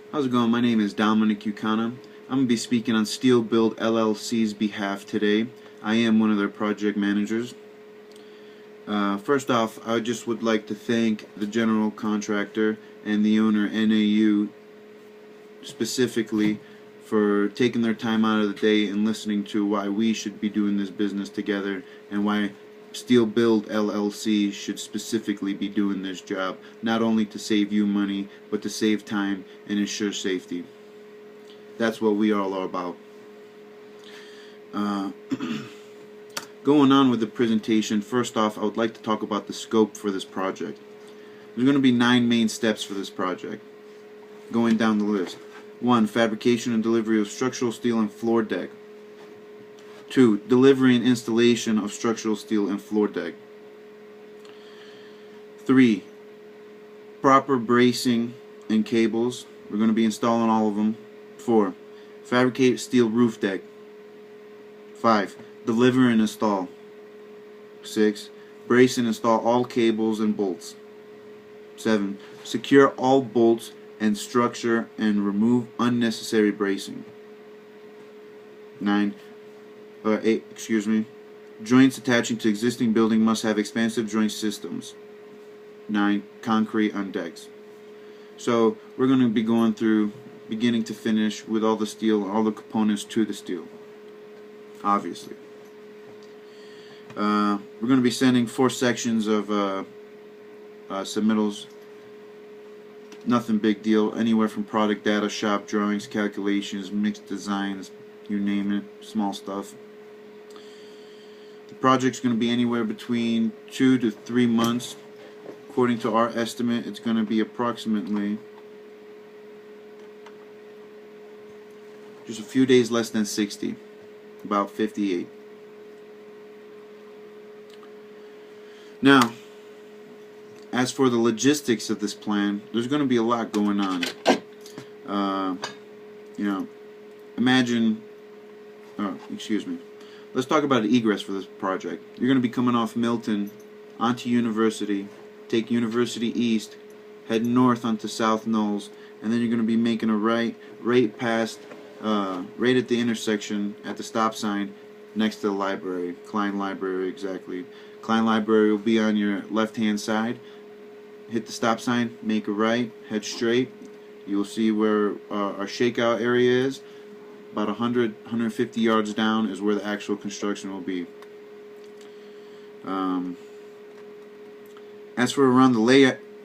How's it going? My name is Dominic Ukana. I'm going to be speaking on Steel Build LLC's behalf today. I am one of their project managers. First off, I just would like to thank the general contractor and the owner, NAU, specifically for taking their time out of the day and listening to why we should be doing this business together and why Steel Build LLC should specifically be doing this job, not only to save you money, but to save time and ensure safety. That's what we all are about. Going on with the presentation, first off, I would like to talk about the scope for this project. There's going to be 9 main steps for this project. Going down the list. 1. Fabrication and delivery of structural steel and floor deck. 2. Delivery and installation of structural steel and floor deck. 3. Proper bracing and cables. We're going to be installing all of them. 4. Fabricate steel roof deck. 5. Deliver and install. 6. Brace and install all cables and bolts. 7. Secure all bolts and structure and remove unnecessary bracing. 8. Joints attaching to existing building must have expansive joint systems. 9. Concrete on decks. So we're going to be going through beginning to finish with all the steel, all the components to the steel. Obviously. We're going to be sending 4 sections of submittals. Nothing big deal. Anywhere from product data, shop drawings, calculations, mixed designs, you name it, small stuff. The project's going to be anywhere between 2 to 3 months. According to our estimate, it's going to be approximately just a few days less than 60, about 58. Now, as for the logistics of this plan, there's going to be a lot going on. Imagine, let's talk about egress for this project. You're going to be coming off Milton onto University, take University East, head north onto South Knolls, and then you're going to be making a right past, right at the intersection at the stop sign next to the library, Klein Library exactly. Klein Library will be on your left-hand side. Hit the stop sign, make a right, head straight. You'll see where our shakeout area is. About 150 yards down is where the actual construction will be. As for around the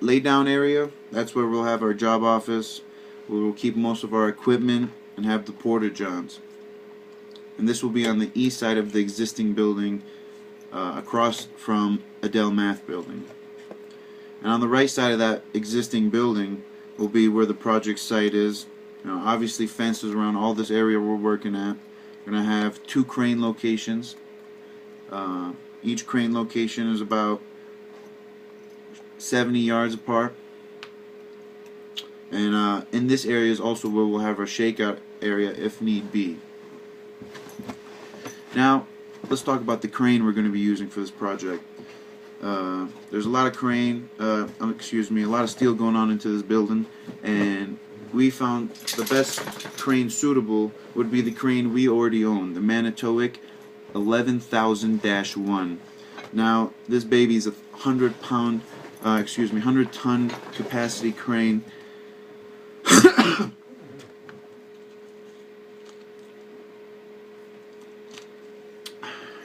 laydown area, that's where we'll have our job office. We'll keep most of our equipment and have the porta johns. And this will be on the east side of the existing building, across from Adele Math Building. And on the right side of that existing building will be where the project site is. Obviously fences around all this area we're working at. We're going to have 2 crane locations. Each crane location is about 70 yards apart. And in this area is also where we'll have our shakeout area if need be. Now, let's talk about the crane we're going to be using for this project. There's a lot of a lot of steel going on into this building, and we found the best crane suitable would be the crane we already own, the Manitowic 11,000-1. Now, this baby is a 100-ton capacity crane.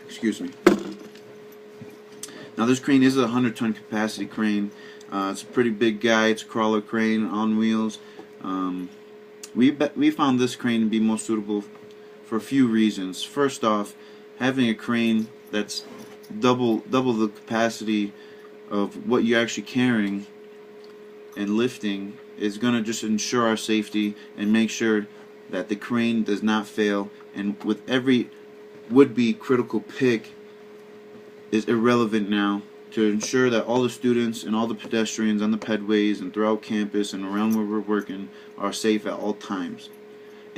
Excuse me. Now this crane is a 100-ton capacity crane. It's a pretty big guy. It's a crawler crane on wheels. We found this crane to be most suitable for a few reasons. First off, having a crane that's double the capacity of what you're actually carrying and lifting is going to just ensure our safety and make sure that the crane does not fail. And with every would-be critical pick is irrelevant now, to ensure that all the students and all the pedestrians on the pedways and throughout campus and around where we're working are safe at all times.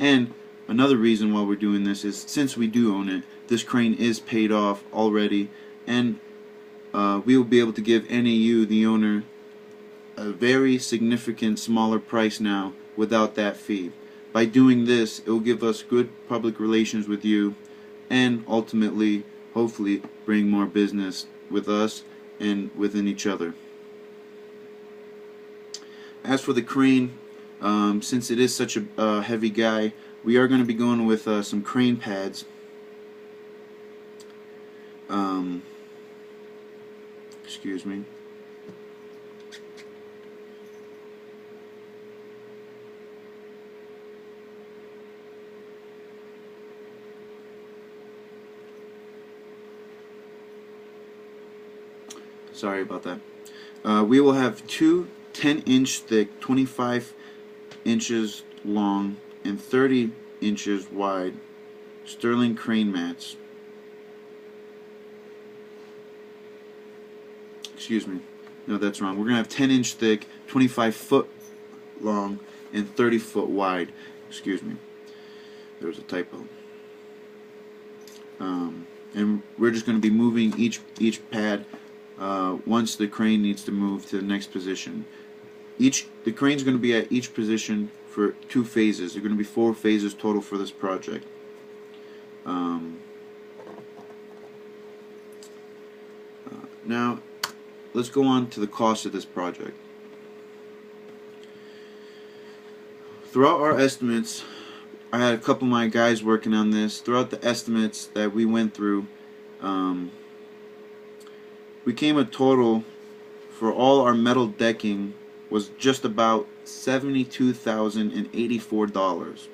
And another reason why we're doing this is, since we do own it, this crane is paid off already, and we will be able to give NAU, the owner, a very significant smaller price now without that fee. By doing this, it will give us good public relations with you, and ultimately, hopefully, bring more business with us and within each other. As for the crane, since it is such a heavy guy, we are going to be going with some crane pads. Excuse me. Sorry about that. We will have two 10-inch thick, 25 inches long, and 30 inches wide Sterling crane mats. Excuse me. No, that's wrong. We're going to have 10-inch thick, 25 foot long, and 30 foot wide. Excuse me. There was a typo. And we're just going to be moving each pad once the crane needs to move to the next position. The crane's going to be at each position for 2 phases. There are going to be 4 phases total for this project. Now, let's go on to the cost of this project. Throughout our estimates, I had a couple of my guys working on this. Throughout the estimates that we went through, we came a total for all our metal decking was just about $72,084.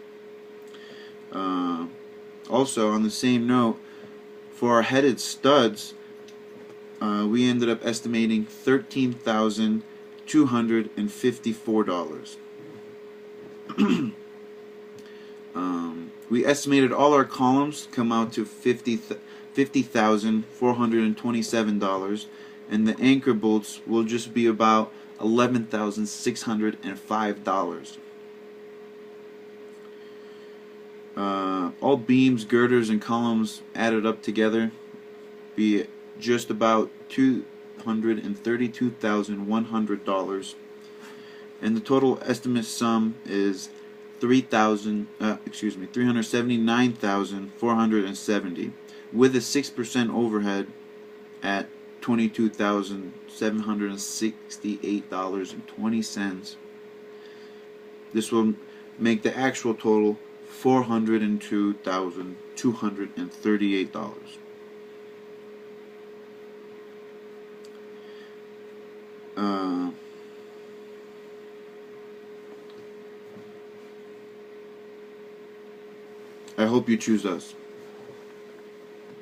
Also, on the same note, for our headed studs, we ended up estimating $13,254. We estimated all our columns come out to $50,427, and the anchor bolts will just be about $11,605. All beams, girders, and columns added up together be just about $232,100, and the total estimate sum is $379,470, with a 6% overhead at $22,768.20. This will make the actual total $402,238. I hope you choose us.